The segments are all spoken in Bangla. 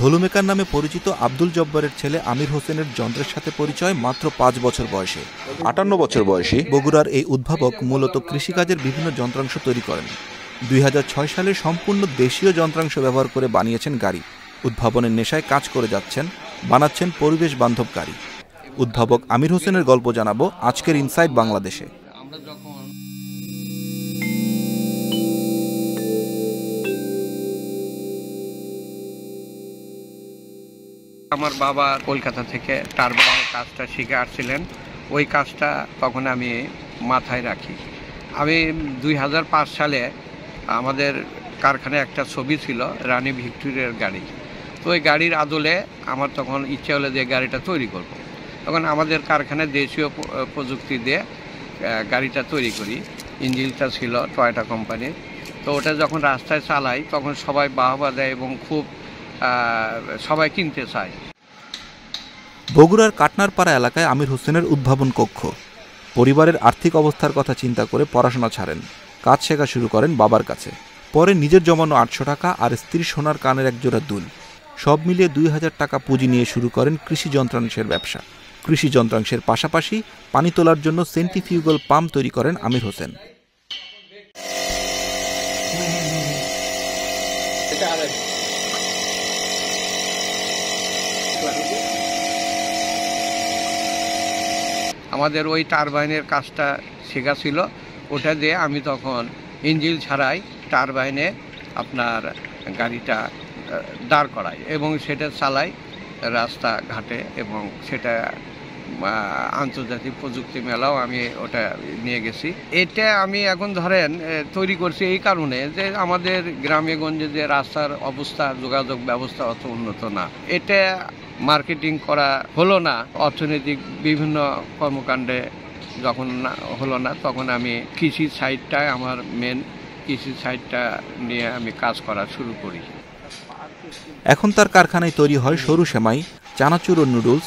ধলুমেকার নামে পরিচিত আব্দুল জব্বারের ছেলে আমির হোসেনের যন্ত্রের সাথে পরিচয় মাত্র ৫ বছর বয়সে। ৫৮ বছর বয়সী বগুড়ার এই উদ্ভাবক মূলত কৃষিকাজের বিভিন্ন যন্ত্রাংশ তৈরি করেন। ২০০৬ সালে সম্পূর্ণ দেশীয় যন্ত্রাংশ ব্যবহার করে বানিয়েছেন গাড়ি। উদ্ভাবনের নেশায় কাজ করে যাচ্ছেন, বানাচ্ছেন পরিবেশ বান্ধব গাড়ি। উদ্ভাবক আমির হোসেনের গল্প জানাবো আজকের ইনসাইড বাংলাদেশে। আমার বাবা কলকাতা থেকে টারবাইনের কাজটা শিখে আসছিলেন, ওই কাজটা তখন আমি মাথায় রাখি। আমি ২০০৫ সালে আমাদের কারখানায় একটা ছবি ছিল রানী ভিক্টোরিয়ার গাড়ি। তো ওই গাড়ির আদলে আমার তখন ইচ্ছা হলো যে গাড়িটা তৈরি করব। তখন আমাদের কারখানায় দেশীয় প্রযুক্তি দিয়ে গাড়িটা তৈরি করি। ইঞ্জিনটা ছিল টয়োটা কোম্পানির। তো ওটা যখন রাস্তায় চালাই তখন সবাই বাহবা দেয় এবং খুব সবাই কিনতে চায়। বগুড়ার কাটনারপাড়া এলাকায় আমির হোসেনের উদ্ভাবন কক্ষ। পরিবারের আর্থিক অবস্থার কথা চিন্তা করে পড়াশোনা ছাড়েন, কাজ শেখা শুরু করেন বাবার কাছে। পরে নিজের জমানো ৮০০ টাকা আর স্ত্রীর সোনার কানের একজোড়া দুল সব মিলিয়ে ২০০০ টাকা পুঁজি নিয়ে শুরু করেন কৃষি যন্ত্রাংশের ব্যবসা। কৃষি যন্ত্রাংশের পাশাপাশি পানি তোলার জন্য সেন্ট্রিফিউগাল পাম্প তৈরি করেন আমির হোসেন। আমাদের ওই টারবাইনের কাজটা শেখা ছিল, ওটা দিয়ে আমি তখন ইঞ্জিন ছাড়াই টারবাইনে আপনার গাড়িটা দাঁড় করাই এবং সেটা চালাই রাস্তাঘাটে, এবং সেটা আন্তর্জাতিক প্রযুক্তি মেলাও আমি ওটা নিয়ে গেছি। এটা আমি এখন ধরেন তৈরি করছি এই কারণে যে আমাদের গ্রামে গঞ্জে যে রাস্তার অবস্থা, যোগাযোগ ব্যবস্থা অত উন্নত না। এটা মার্কেটিং করা হলো না, অর্থনৈতিক বিভিন্ন কর্মকাণ্ডে যখন হলো না, তখন আমি কৃষি সাইডটায় আমার মেন কৃষি সাইডটা নিয়ে আমি কাজ করা শুরু করি। এখন তার কারখানায় তৈরি হয় সরু সেমাই, চানাচুর ও নুডলস,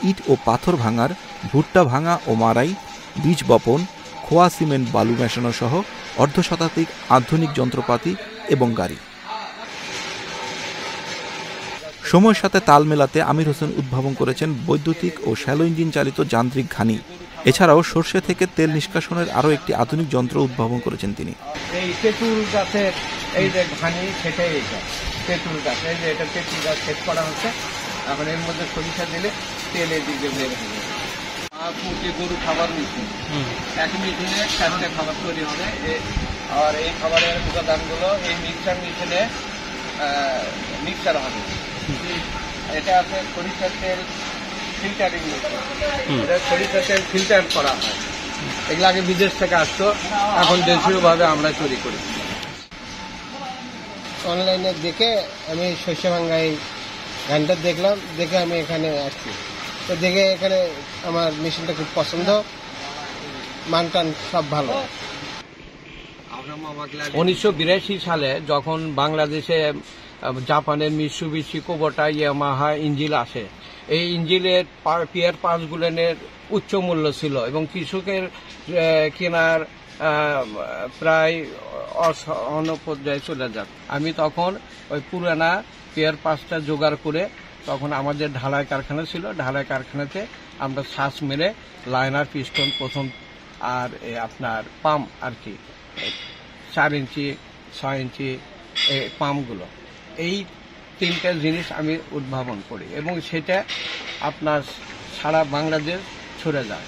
ইট ও পাথর ভাঙার, ভুট্টা ভাঙা ও মারাই, বীজ বপন, খোয়া সিমেন্ট বালু মেশানো সহ অর্ধশতাধিক আধুনিক যন্ত্রপাতি এবং গাড়ি। সময়ের সাথে তাল মেলাতে আমির হোসেন উদ্ভাবন করেছেন বৈদ্যুতিক ও শ্যালো ইঞ্জিন চালিত যান্ত্রিক ঘানি। এছাড়াও সর্ষে থেকে তেল নিষ্কাশনের আরও একটি আধুনিক যন্ত্র উদ্ভাবন করেছেন তিনি। এই তেঁতুল গাছের এই যে ঘানি, সেটাই এটা তেঁতুল গাছ। এই যে এটা তেঁতুল গাছ সেট করা হচ্ছে, এখন এর মধ্যে সরিষা দিলে তেল এই দিকে বের হয়ে যাবে। মুরগি গরু খাবার মেশিন, এক মেশিনে 4টে খাবার তৈরি হবে। আর এই খাবারের উপাদানগুলো এই মিক্সার মেশিনে মিক্সার হবে। এটা আছে সরিষার তেল ফিল্টারিং মেশিন, এটা সরিষার তেল ফিল্টার করা হয়। এগুলো আগে বিদেশ থেকে আসতো, এখন দেশীয়ভাবে আমরা তৈরি করি। অনলাইনে দেখে আমি সর্ষে ভাঙ্গা এই গানটা দেখলাম, দেখে আমি এখানে আসছি। তো দেখে এখানে আমার মেশিনটা খুব পছন্দ, মানটান সব ভালো। ১৯৮২ সালে যখন বাংলাদেশে জাপানের মিৎসুবিশি, কুবোটা, ইয়ামাহা ইঞ্জিন আসে, এই ইঞ্জিনের পিয়ার পাঁচগুলেনের উচ্চ মূল্য ছিল এবং কৃষকের কেনার প্রায় অনপর্যায়ে চলে যাক। আমি তখন ওই পুরানা পেয়ার পাঁচটা জোগাড় করে, তখন আমাদের ঢালাই কারখানা ছিল, ঢালাই কারখানাতে আমরা শ্বাস মেরে লাইনার, পিস্টন প্রথম, আর আপনার পাম্প আর কি 4 ইঞ্চি 6 ইঞ্চি পাম্পগুলো, এই 3টে জিনিস আমি উদ্ভাবন করি এবং সেটা আপনার সারা বাংলাদেশ ছড়ে যায়।